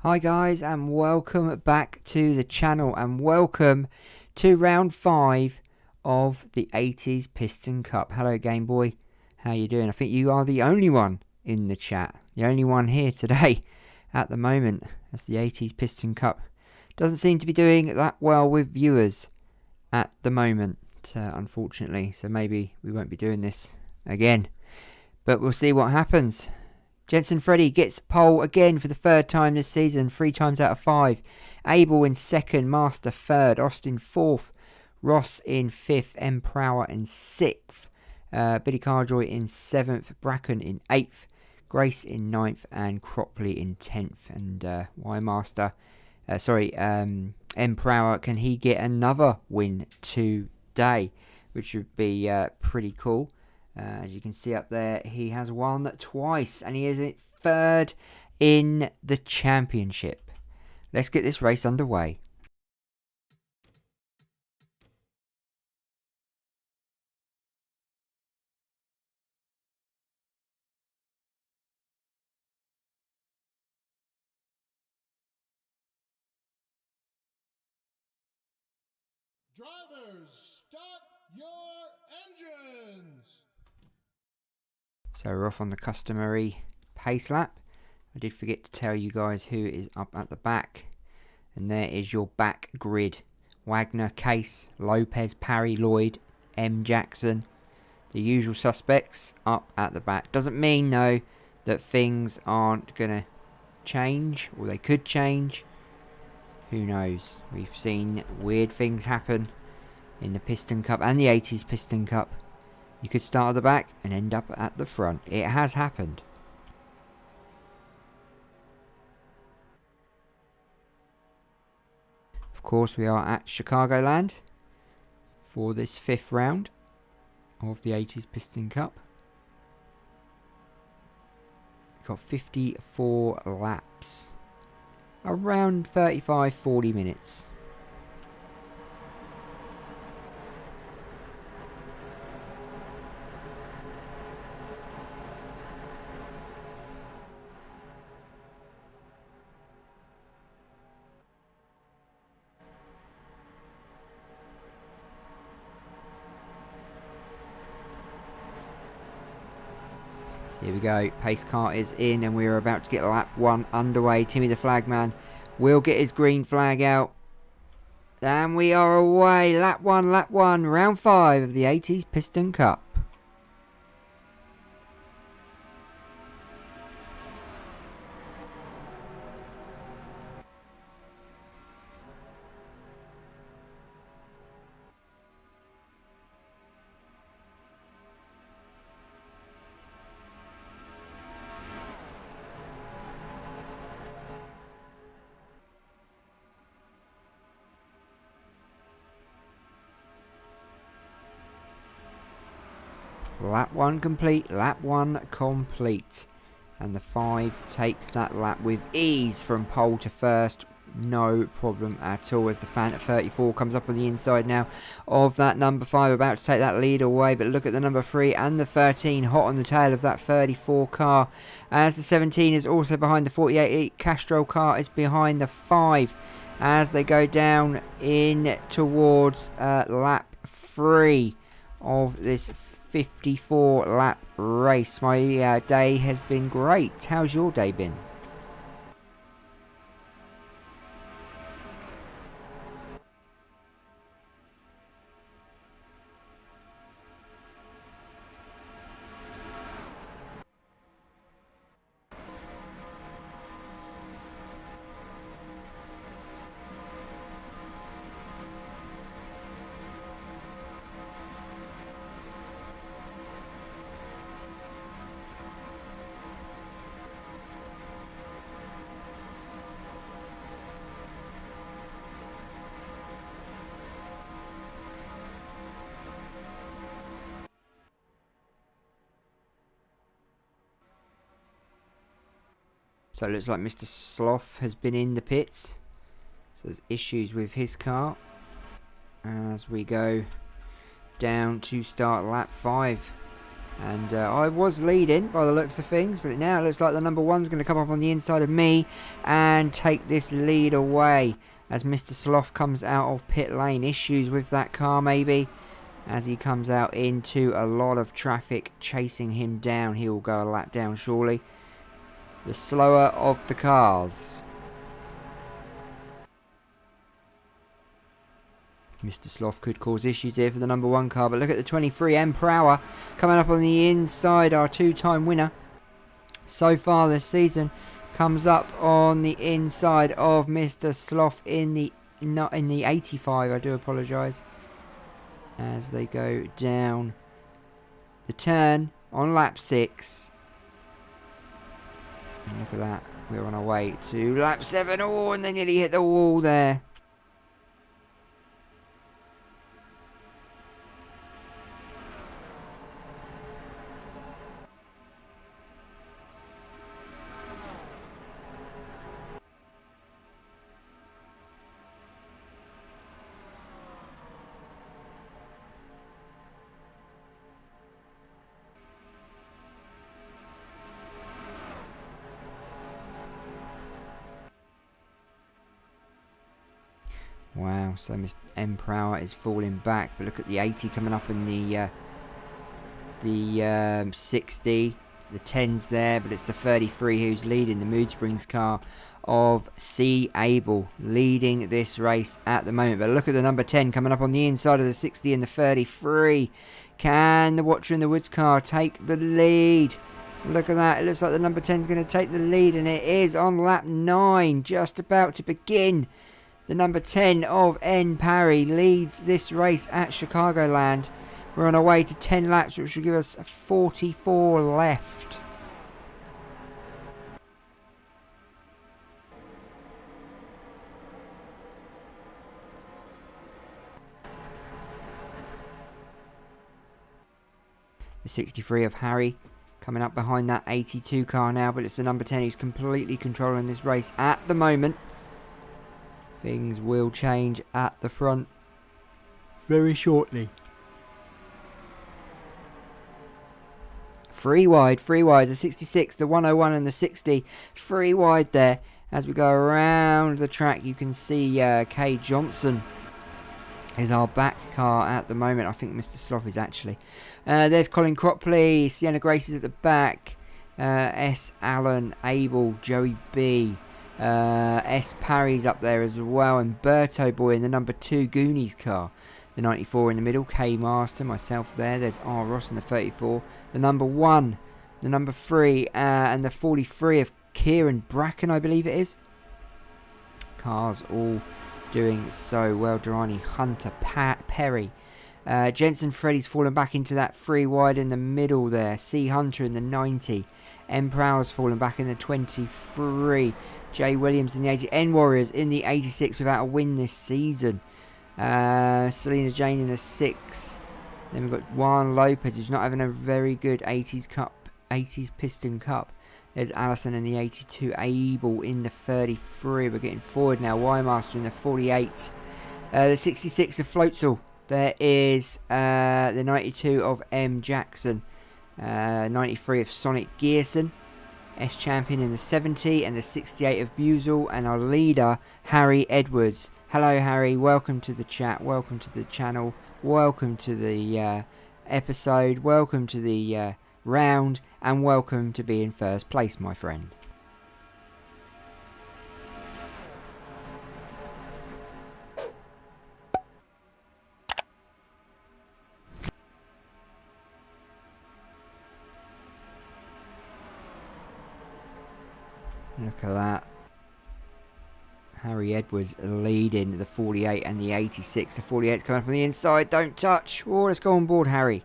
Hi guys, and welcome back to the channel, and welcome to round 5 of the 80s Piston Cup. Hello Game Boy, how you doing? I think you are the only one in the chat, the only one here today at the moment. That's the 80s Piston Cup. Doesn't seem to be doing that well with viewers at the moment, unfortunately, so maybe we won't be doing this again, but we'll see what happens. Jenson Freddie gets pole again for the third time this season, 3 times out of 5. Abel in second, Master third, Austin fourth, Ross in fifth, Prower in sixth, Billy Carjoy in seventh, Bracken in eighth, Grace in ninth, and Cropley in 10th. And Prower, can he get another win today, which would be pretty cool. As you can see up there, he has won twice, and he is in third in the championship. Let's get this race underway. Drivers, start your engines! So we're off on the customary pace lap. I did forget to tell you guys who is up at the back. And there is your back grid. Wagner, Case, Lopez, Parry, Lloyd, Jackson. The usual suspects up at the back. Doesn't mean though that things aren't going to change, or they could change. Who knows? We've seen weird things happen in the Piston Cup and the 80s Piston Cup. You could start at the back and end up at the front. It has happened. Of course, we are at Chicagoland for this 5th round of the 80s Piston Cup. We've got 54 laps. Around 35-40 minutes. So here we go, pace car is in, and we are about to get lap 1 underway. Timmy the flagman will get his green flag out. And we are away, lap 1, round 5 of the 80s Piston Cup. Lap 1 complete, lap 1 complete. And the 5 takes that lap with ease from pole to first. No problem at all, as the fan at 34 comes up on the inside now of that number 5, about to take that lead away. But look at the number 3 and the 13 hot on the tail of that 34 car, as the 17 is also behind the 48. Castro car is behind the 5 as they go down in towards lap 3 of this 54 lap race. My day has been great. How's your day been? So it looks like Mr. Sloth has been in the pits. So there's issues with his car as we go down to start lap 5. And I was leading by the looks of things, but now it looks like the number 1's going to come up on the inside of me and take this lead away as Mr. Sloth comes out of pit lane. Issues with that car maybe, as he comes out into a lot of traffic chasing him down. He will go a lap down surely. The slower of the cars. Mr. Sloth could cause issues here for the number 1 car, but look at the 23 Prower coming up on the inside. Our 2-time winner so far this season comes up on the inside of Mr. Sloth in the 85. I do apologise, as they go down the turn on lap 6. And look at that, we're on our way to lap 7. Oh, and they nearly hit the wall there. Wow, so Mr. Prower is falling back, but look at the 80 coming up in the 60, the 10's there, but it's the 33 who's leading, the Mood Springs car of C. Abel, leading this race at the moment. But look at the number 10 coming up on the inside of the 60 and the 33. Can the Watcher in the Woods car take the lead? Look at that, it looks like the number 10 is going to take the lead, and it is on lap 9, just about to begin. The number 10 of Parry leads this race at Chicagoland. We're on our way to 10 laps, which will give us 44 left. The 63 of Harry coming up behind that 82 car now, but it's the number 10 who's completely controlling this race at the moment. Things will change at the front very shortly. Three wide, the 66, the 101 and the 60. 3 wide there. As we go around the track, you can see Kayden Johnson is our back car at the moment. I think Mr. Sloth is actually. There's Colin Cropley, Sienna Grace is at the back. S. Allen, Abel, Joey B. S. Parry's up there as well, and Berto Boi in the number 2 Goonies car. The 94 in the middle, K Master, myself there. There's R. Ross in the 34. The number 1, the number 3, and the 43 of Kristian Bracken, I believe it is. Cars all doing so well. Durrani, Hunter, Parry. Jenson Freddie's fallen back into that 3 wide in the middle there. C. Hunter in the 90. M. Prower's fallen back in the 23. J. Williams in the 80. N. Warriors in the 86 without a win this season. Selina Jane in the 6. Then we've got Juan Lopez, who's not having a very good 80s Piston Cup. There's Alison in the 82. Abel in the 33. We're getting forward now. Y Master in the 48. The 66 of Floatzel. There is the 92 of M. Jackson. 93 of Sonic Gearson. S Champion in the 70 and the 68 of Buizel, and our leader Harry Edwards. Hello Harry, welcome to the chat, welcome to the channel, welcome to the episode, welcome to the round, and welcome to being first place, my friend. Look at that. Harry Edwards leading the 48 and the 86. The 48's coming up on the inside. Don't touch. Oh, let's go on board, Harry.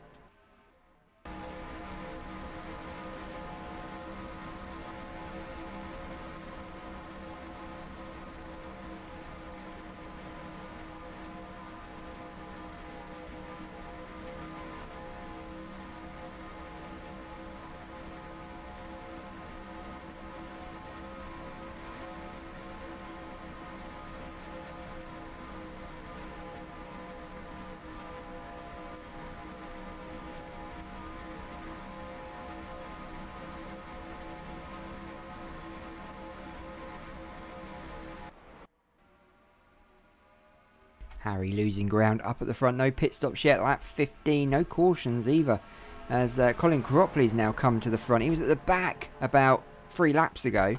Harry losing ground up at the front. No pit stops yet. Lap 15. No cautions either. As Colin Cropley's now come to the front. He was at the back about 3 laps ago.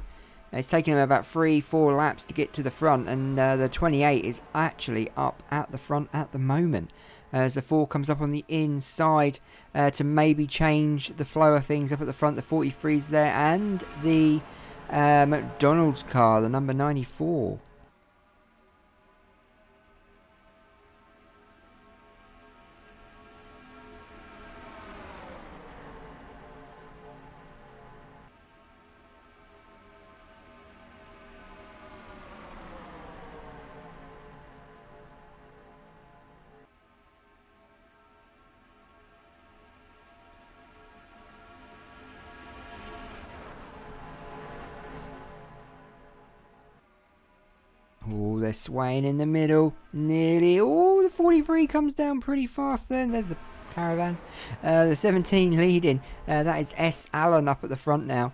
It's taken him about 3-4 laps to get to the front. And the 28 is actually up at the front at the moment. As the 4 comes up on the inside to maybe change the flow of things up at the front. The 43's there. And the McDonald's car, the number 94. Oh, they're swaying in the middle. Nearly. Oh, the 43 comes down pretty fast then. There's the caravan. The 17 leading. That is S. Allen up at the front now.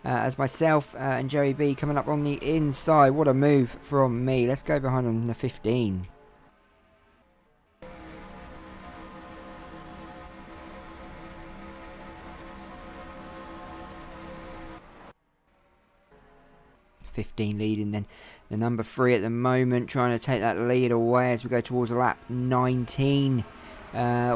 As myself and Jerry B coming up on the inside. What a move from me. Let's go behind on the 15. Leading then the number 3 at the moment, trying to take that lead away as we go towards lap 19,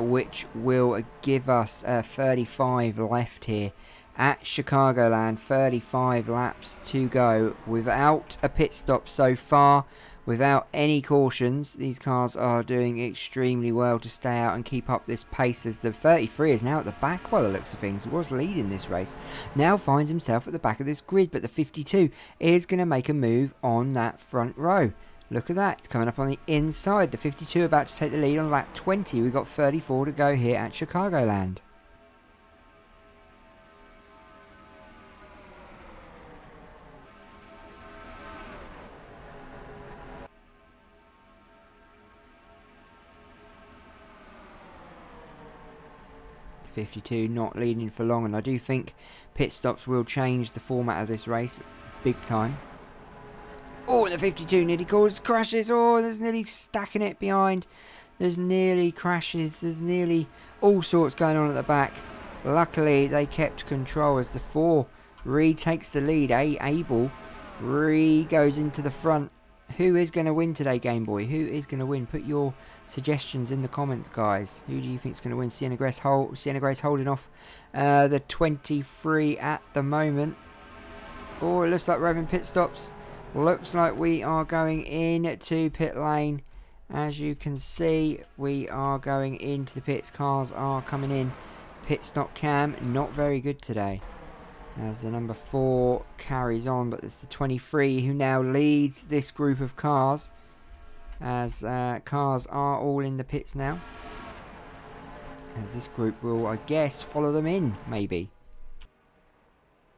which will give us 35 left here at Chicagoland. 35 laps to go without a pit stop so far, without any cautions. These cars are doing extremely well to stay out and keep up this pace, as the 33 is now at the back by the looks of things. He was leading this race, now finds himself at the back of this grid, but the 52 is going to make a move on that front row. Look at that, it's coming up on the inside. The 52 about to take the lead on lap 20. We've got 34 to go here at Chicagoland. The 52 not leading for long, and I do think pit stops will change the format of this race big time. Oh, the 52 nearly causes crashes. Oh, there's nearly stacking it behind. There's nearly crashes. There's nearly all sorts going on at the back. Luckily, they kept control as the 4 retakes the lead. Abel goes into the front. Who is going to win today, Game Boy? Who is going to win? Put your suggestions in the comments, guys. Who do you think is going to win? Sienna Grace holding off the 23 at the moment. Oh, it looks like we're having pit stops. Looks like we are going into pit lane. As you can see, we are going into the pits. Cars are coming in. Pit stop cam, not very good today. As the number 4 carries on, but it's the 23 who now leads this group of cars. As cars are all in the pits now. As this group will, I guess, follow them in, maybe.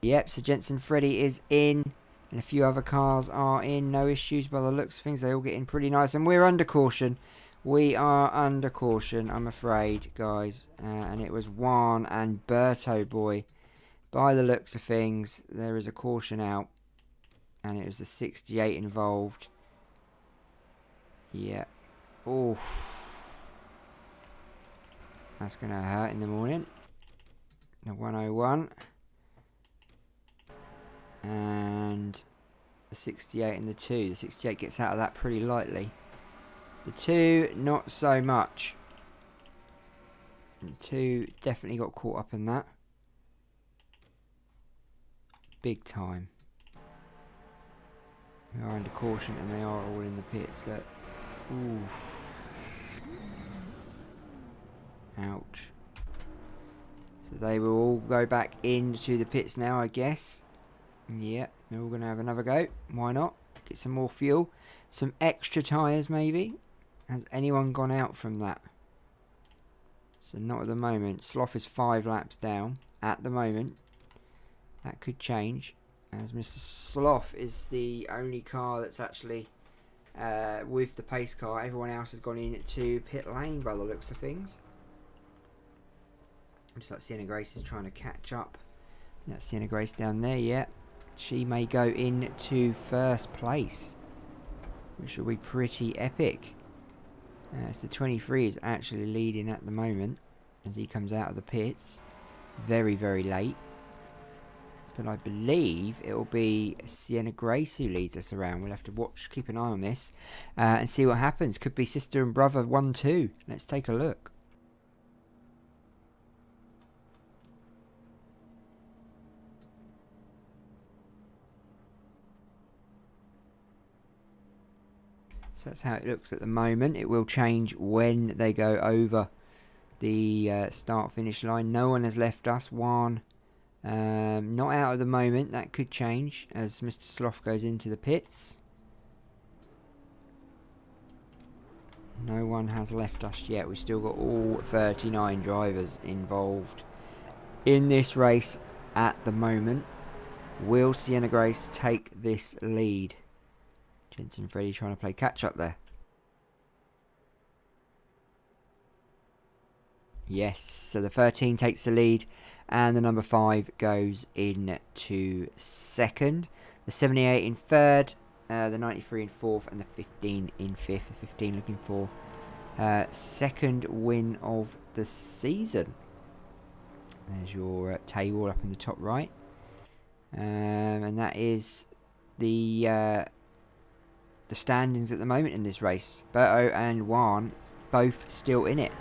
Yep, so Jenson Freddie is in. And a few other cars are in. No issues by the looks of things. They all get in pretty nice. And we're under caution. We are under caution, I'm afraid, guys. And it was Juan and Berto Boi. By the looks of things, there is a caution out. And it was the 68 involved. Yeah. Oof. That's going to hurt in the morning. The 101. And the 68 and the 2. The 68 gets out of that pretty lightly. The 2, not so much. The 2 definitely got caught up in that. Big time. We are under caution and they are all in the pits. Look. Oof. Ouch. So they will all go back into the pits now, I guess. Yeah, they're all going to have another go. Why not? Get some more fuel. Some extra tyres, maybe. Has anyone gone out from that? So not at the moment. Sloth is 5 laps down at the moment. That could change. As Mr. Sloth is the only car that's actually with the pace car. Everyone else has gone into pit lane by the looks of things. Looks like Sienna Grace is trying to catch up. That's Sienna Grace down there, yeah. She may go into first place, which will be pretty epic. As the 23 is actually leading at the moment as he comes out of the pits. Very, very late. But I believe it will be Sienna Grace who leads us around. We'll have to watch, keep an eye on this and see what happens. Could be sister and brother 1-2. Let's take a look. So that's how it looks at the moment. It will change when they go over the start-finish line. No one has left us. Juan not out at the moment. That could change as Mr. Sloth goes into the pits. No one has left us yet. We've still got all 39 drivers involved in this race at the moment. Will Sienna Grace take this lead? Jenson Freddie trying to play catch up there. Yes, so the 13 takes the lead and the number 5 goes into second. The 78 in third, the 93 in fourth and the 15 in fifth. The 15 looking for second win of the season. There's your table up in the top right. And that is the standings at the moment in this race. Berto and Juan both still in it.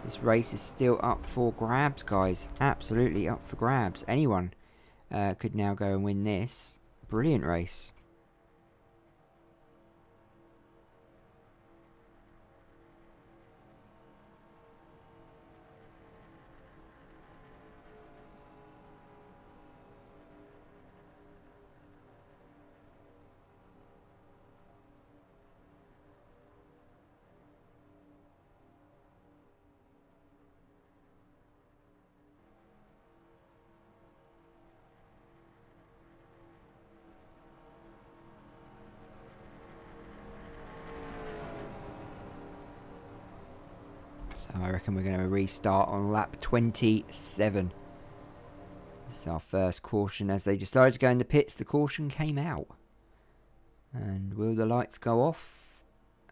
This race is still up for grabs, guys. Absolutely up for grabs. Anyone could now go and win this. Brilliant race. So I reckon we're going to restart on lap 27. This is our first caution. As they decided to go in the pits, the caution came out. And will the lights go off?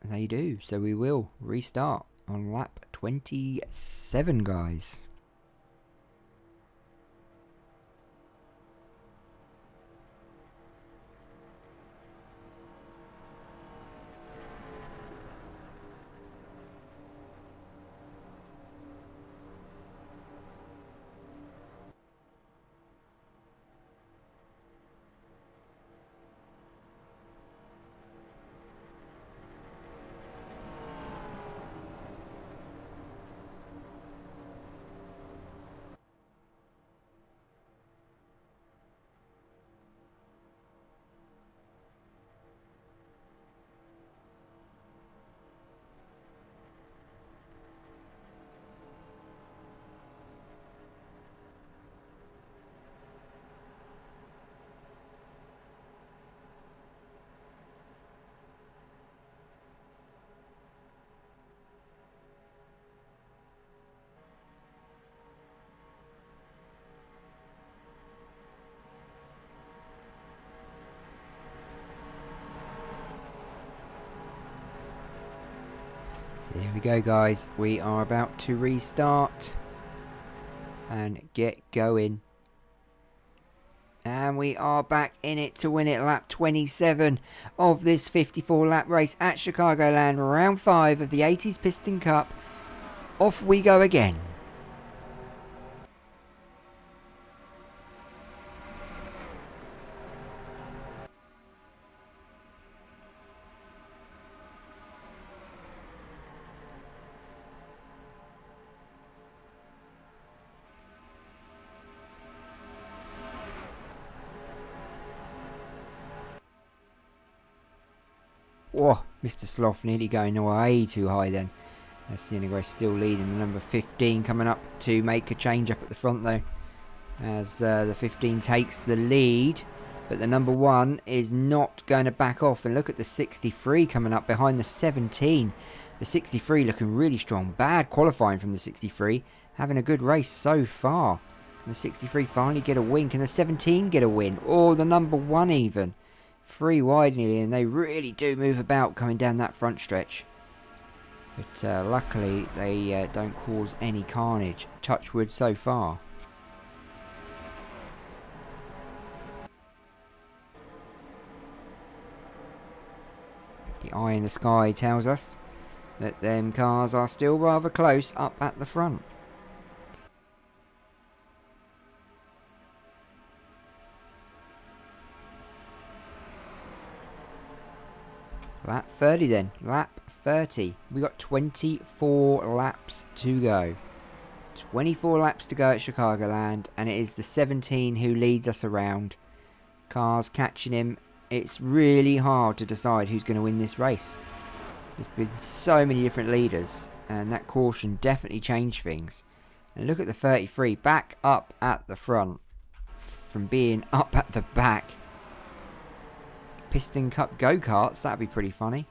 They do. So we will restart on lap 27, guys. So here we go, guys. We are about to restart and get going. And we are back in it to win it. Lap 27 of this 54 lap race at Chicagoland. Round 5 of the 80s Piston Cup. Off we go again. Oh, Mr. Sloth nearly going way too high then. Sienna Grace still leading. The number 15 coming up to make a change up at the front though. As the 15 takes the lead. But the number 1 is not going to back off. And look at the 63 coming up behind the 17. The 63 looking really strong. Bad qualifying from the 63. Having a good race so far. And the 63 finally get a win. Can the 17 get a win? Or the number 1 even. 3 wide nearly, and they really do move about coming down that front stretch. But luckily they don't cause any carnage. Touch wood so far. The eye in the sky tells us that them cars are still rather close up at the front. Lap 30 then. Lap 30. We got 24 laps to go. 24 laps to go at Chicagoland, and it is the 17 who leads us around. Cars catching him. It's really hard to decide who's going to win this race. There's been so many different leaders, and that caution definitely changed things. And look at the 33 back up at the front from being up at the back. Piston Cup go-karts, that'd be pretty funny.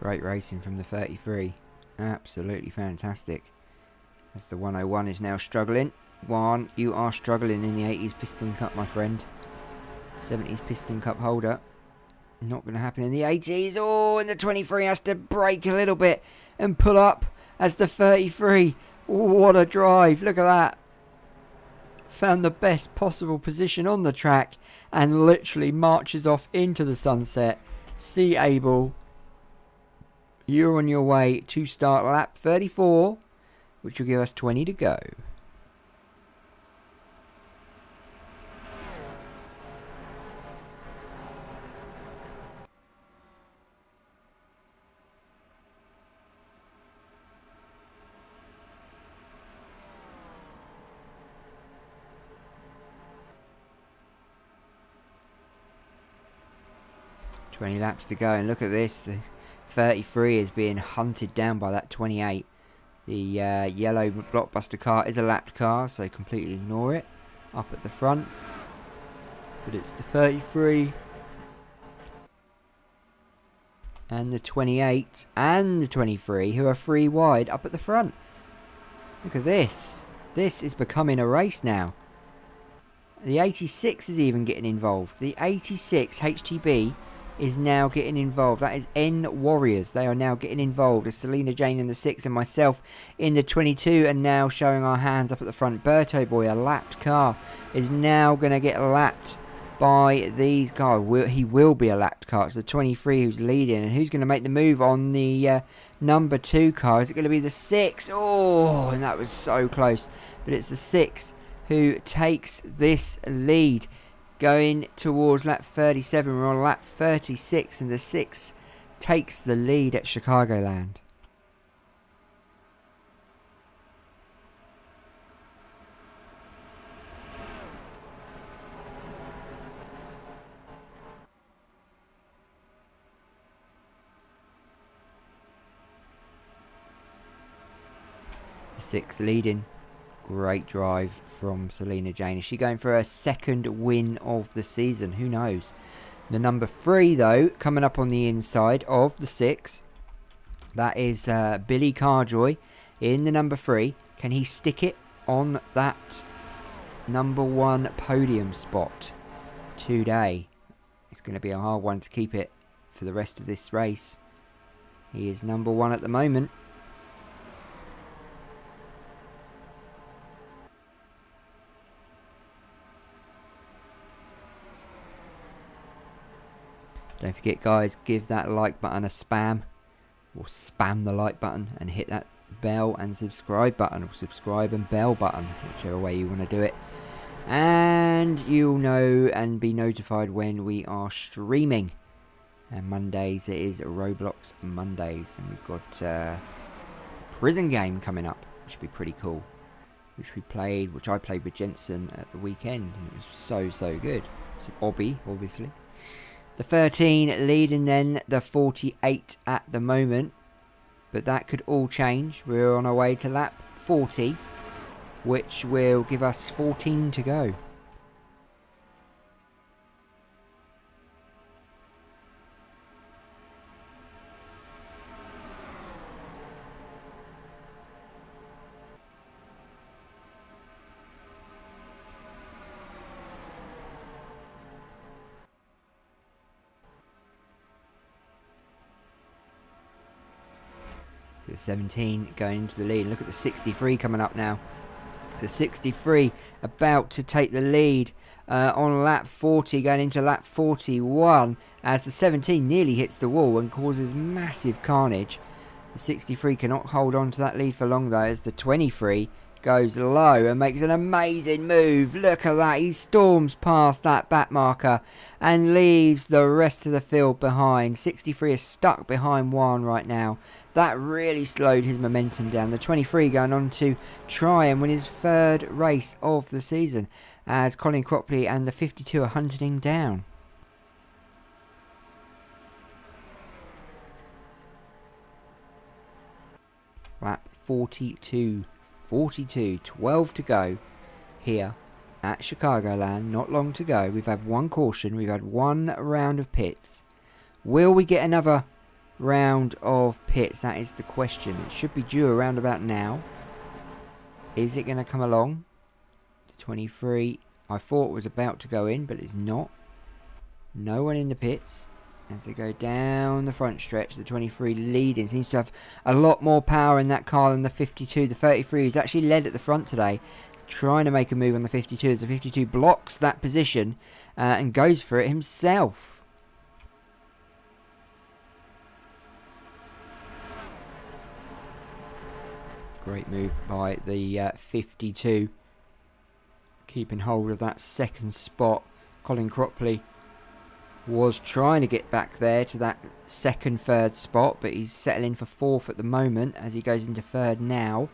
Great racing from the 33. Absolutely fantastic. As the 101 is now struggling. Juan, you are struggling in the 80s Piston Cup, my friend. 70s Piston Cup holder. Not going to happen in the 80s. Oh, and the 23 has to brake a little bit and pull up as the 33. What a drive. Look at that. Found the best possible position on the track and literally marches off into the sunset. See Abel. You're on your way to start lap 34, which will give us 20 to go. "20 laps to go, and look at this. 33 is being hunted down by that 28. The yellow blockbuster car is a lapped car, so completely ignore it. Up at the front. But it's the 33 and the 28 and the 23 who are 3 wide up at the front. Look at this. This is becoming a race now. The 86 is even getting involved. The 86 HTB is now getting involved. That is N Warriors. They are now getting involved. As Selina Jane in the 6 and myself in the 22 and now showing our hands up at the front. Berto Boi, a lapped car, is now going to get lapped by these cars. He will be a lapped car. It's the 23 who's leading. And who's going to make the move on the number 2 car? Is it going to be the 6? Oh, and that was so close. But it's the 6 who takes this lead. Going towards lap 37, we're on lap 36, and the 6 takes the lead at Chicagoland. The 6 leading. Great drive from Selina Jane. Is she going for her second win of the season? Who knows? The number 3, though, coming up on the inside of the 6. That is Billy Carjoy in the number 3. Can he stick it on that number 1 podium spot today? It's going to be a hard one to keep it for the rest of this race. He is number 1 at the moment. Don't forget, guys, give that like button a spam, or spam the like button and hit that bell and subscribe button, or subscribe and bell button, whichever way you want to do it. And you'll know and be notified when we are streaming. And Mondays, it is Roblox Mondays, and we've got Prison Game coming up, which should be pretty cool. Which I played with Jenson at the weekend, and it was so good. It's an obby, obviously. The 13 leading then the 48 at the moment. But that could all change. We're on our way to lap 40, which will give us 14 to go. The 17 going into the lead. Look at the 63 coming up now. The 63 about to take the lead on lap 40, going into lap 41, as the 17 nearly hits the wall and causes massive carnage. The 63 cannot hold on to that lead for long though, as the 23 goes low and makes an amazing move. Look at that, he storms past that back marker and leaves the rest of the field behind. 63 is stuck behind Juan right now. That really slowed his momentum down. The 23 going on to try and win his third race of the season, as Colin Cropley and the 52 are hunting him down. Lap 42, 12 to go here at Chicagoland. Not long to go. We've had one caution, we've had one round of pits. Will we get another round of pits? That is the question. It should be due around about now. Is it going to come along? The 23 I thought was about to go in, but it's not. No one in the pits as they go down the front stretch. The 23 leading, seems to have a lot more power in that car than the 52. The 33 who's actually led at the front today, trying to make a move on the 52 as the 52 blocks that position and goes for it himself. Great move by the 52, keeping hold of that second spot. Colin Cropley was trying to get back there to that third spot, but he's settling for fourth at the moment as he goes into third now.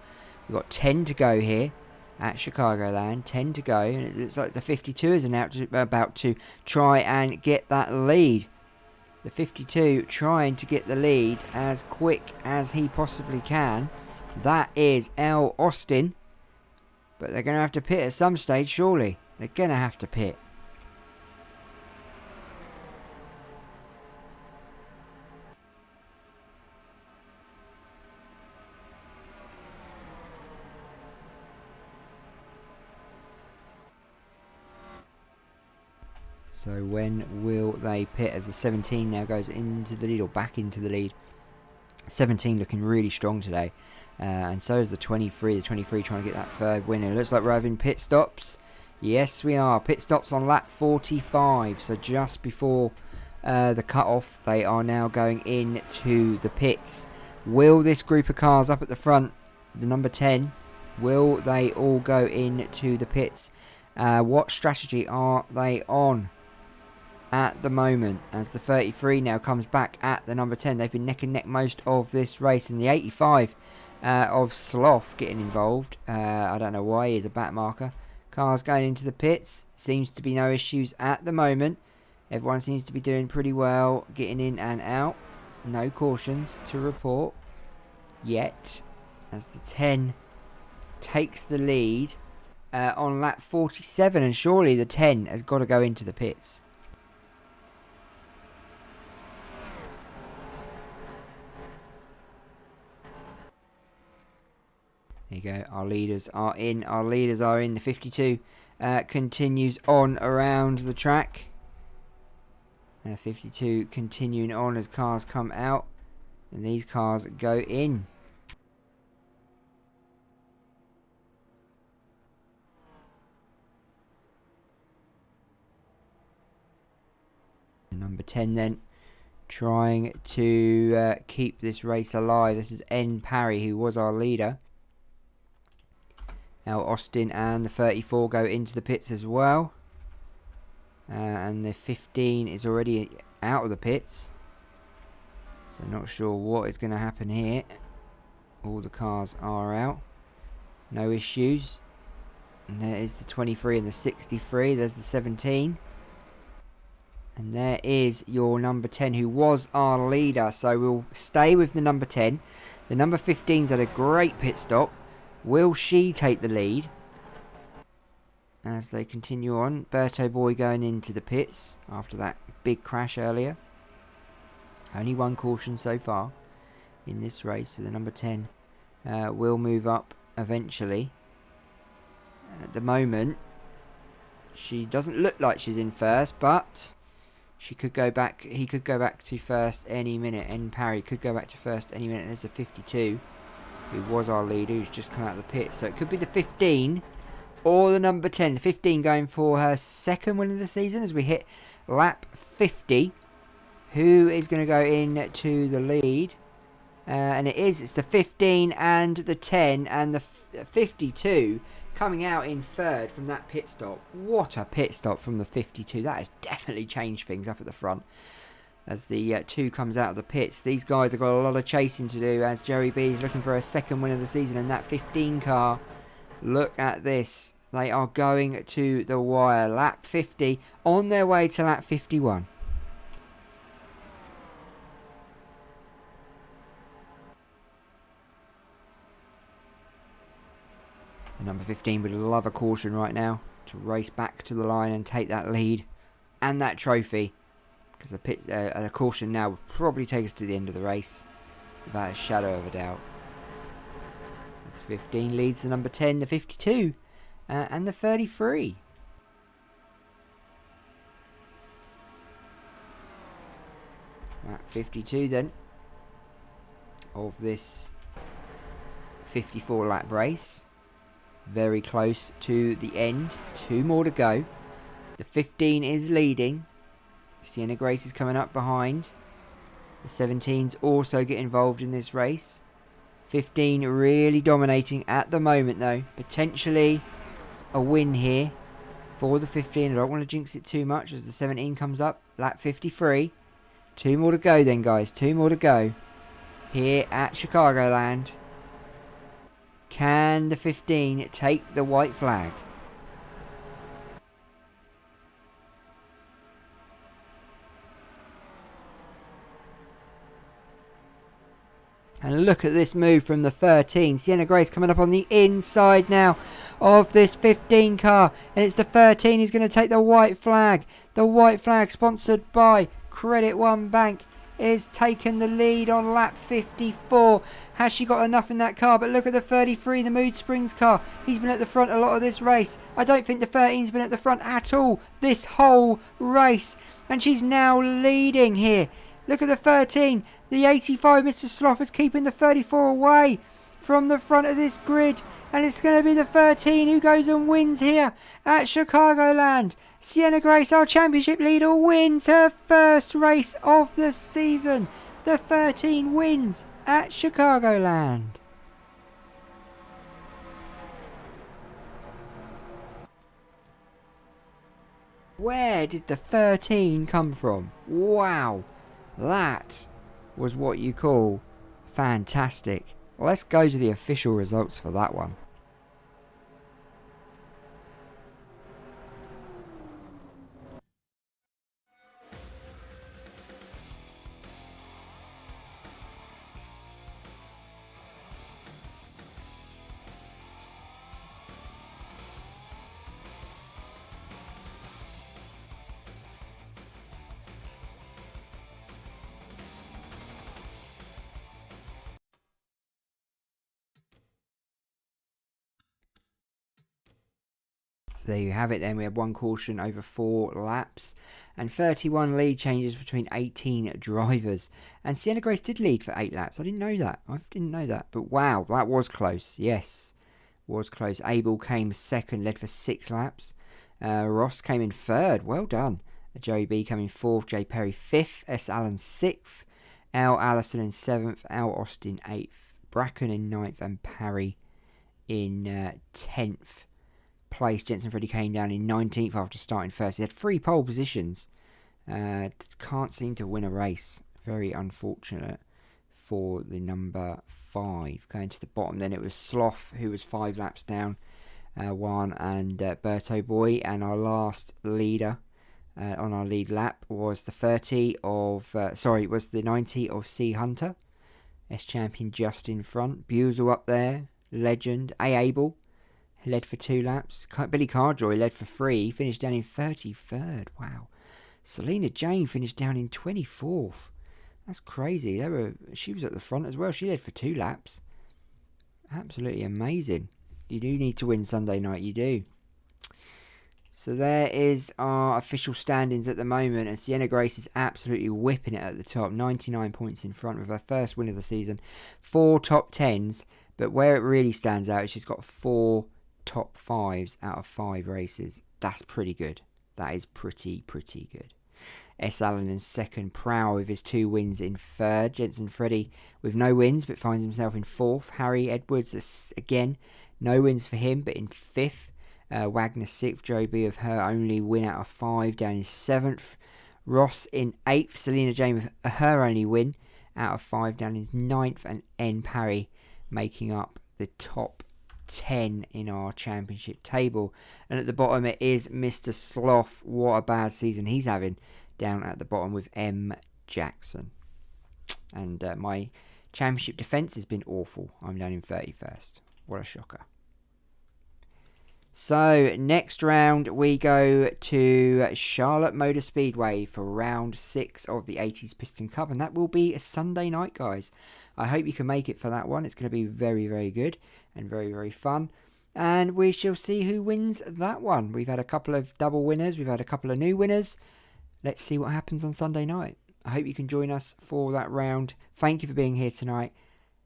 We've got 10 to go here at Chicagoland, 10 to go, and it looks like the 52 is about to try and get that lead. The 52 trying to get the lead as quick as he possibly can. That is Lyle Austin. But they're going to have to pit at some stage, surely. They're going to have to pit. So when will they pit, as the 17 now goes into the lead, or back into the lead? 17 looking really strong today. And so is the 23. The 23 trying to get that third win. It looks like we're having pit stops. Yes, we are. Pit stops on lap 45. So just before the cut-off, they are now going into the pits. Will this group of cars up at the front, the number 10, will they all go into the pits? What strategy are they on at the moment, as the 33 now comes back at the number 10? They've been neck and neck most of this race, and the 85 of Sloth getting involved. I don't know why, he's a back marker. Cars going into the pits. Seems to be no issues at the moment. Everyone seems to be doing pretty well getting in and out. No cautions to report yet, as the 10 takes the lead on lap 47, and surely the 10 has got to go into the pits. There you go, our leaders are in. Our leaders are in. The 52 continues on around the track. 52 continuing on as cars come out, and these cars go in. Number 10 then, trying to keep this race alive. This is Parry, who was our leader. Now Austin and the 34 go into the pits as well. And the 15 is already out of the pits. So not sure what is going to happen here. All the cars are out. No issues. And there is the 23 and the 63. There's the 17. And there is your number 10, who was our leader. So we'll stay with the number 10. The number 15's had a great pit stop. Will she take the lead? As they continue on, Berto Boi going into the pits after that big crash earlier. Only one caution so far in this race, so the number 10 will move up eventually. At the moment, she doesn't look like she's in first, but she could go back. He could go back to first any minute, and Parry could go back to first any minute. And there's a 52, who was our leader, who's just come out of the pit. So it could be the 15 or the number 10. The 15 going for her second win of the season as we hit lap 50. Who is going to go in to the lead? And it's the 15 and the 10 and the 52 coming out in third from that pit stop. What a pit stop from the 52. That has definitely changed things up at the front. As the 2 comes out of the pits, these guys have got a lot of chasing to do as Joey B is looking for a second win of the season. And that 15 car, look at this. They are going to the wire. Lap 50 on their way to lap 51. The number 15 would love a caution right now to race back to the line and take that lead and that trophy. Because a caution now would probably take us to the end of the race without a shadow of a doubt. This 15 leads the number 10, the 52, and the 33. That 52 then of this 54 lap race. Very close to the end. 2 more to go. The 15 is leading. Sienna Grace is coming up behind. The 17s also get involved in this race. 15 really dominating at the moment though. Potentially a win here for the 15. I don't want to jinx it too much as the 17 comes up. Lap 53. 2 more to go then, guys. 2 more to go here at Chicagoland. Can the 15 take the white flag? And look at this move from the 13. Sienna Grace coming up on the inside now of this 15 car. And it's the 13 who's going to take the white flag. The white flag sponsored by Credit One Bank is taking the lead on lap 54. Has she got enough in that car? But look at the 33, the Mood Springs car. He's been at the front a lot of this race. I don't think the 13's been at the front at all this whole race. And she's now leading here. Look at the 13. The 85, Mr. Sloth, is keeping the 34 away from the front of this grid. And it's going to be the 13 who goes and wins here at Chicagoland. Sienna Grace, our championship leader, wins her first race of the season. The 13 wins at Chicagoland. Where did the 13 come from? Wow, that was what you call fantastic. Let's go to the official results for that one. So there you have it then. We had 1 caution over 4 laps and 31 lead changes between 18 drivers. And Sienna Grace did lead for 8 laps. I didn't know that. But wow, that was close. Yes, was close. Abel came second, led for 6 laps. Ross came in third. Well done. Joey B came in 4th. J Perry 5th. S. Allen 6th. Lyle Austin in 7th. Lyle Austin 8th. Bracken in 9th. And Parry in 10th. Place. Jenson Freddie came down in 19th after starting first. He had 3 pole positions. Can't seem to win a race. Very unfortunate for the number 5. Going to the bottom then, it was Sloth, who was 5 laps down. Juan and Berto Boi. And our last leader on our lead lap was the 90 of C Hunter. S-Champion just in front. Buizel up there. Legend. Able led for 2 laps. Billy Carjoy led for 3. He finished down in 33rd. Wow. Selina Jane finished down in 24th. That's crazy. She was at the front as well. She led for 2 laps. Absolutely amazing. You do need to win Sunday night. You do. So there is our official standings at the moment, and Sienna Grace is absolutely whipping it at the top. 99 points in front with her first win of the season. 4 top 10s, but where it really stands out is she's got 4 top 5s out of 5 races. That's pretty good. That is pretty good. S. Allen in second. Prower with his 2 wins in third. Jenson Freddie with no wins, but finds himself in fourth. Harry Edwards, again, no wins for him, but in fifth. Wagner 6th, Joe B with her only win out of 5 down in 7th. Ross in 8th, Selina Jane with her only win out of 5 down in 9th, and N Parry making up the top 10 in our championship table. And at the bottom it is Mr. Sloth. What a bad season he's having down at the bottom with M. Jackson. And my championship defence has been awful. I'm down in 31st. What a shocker. So, next round we go to Charlotte Motor Speedway for round 6 of the 80s Piston Cup. And that will be a Sunday night, guys. I hope you can make it for that one. It's going to be very good and very fun. And we shall see who wins that one. We've had a couple of double winners. We've had a couple of new winners. Let's see what happens on Sunday night. I hope you can join us for that round. Thank you for being here tonight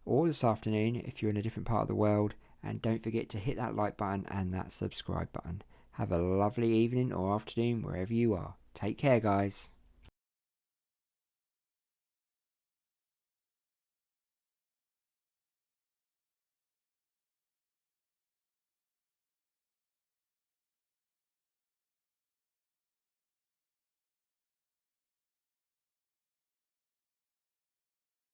or this afternoon if you're in a different part of the world. And don't forget to hit that like button and that subscribe button. Have a lovely evening or afternoon wherever you are. Take care, guys.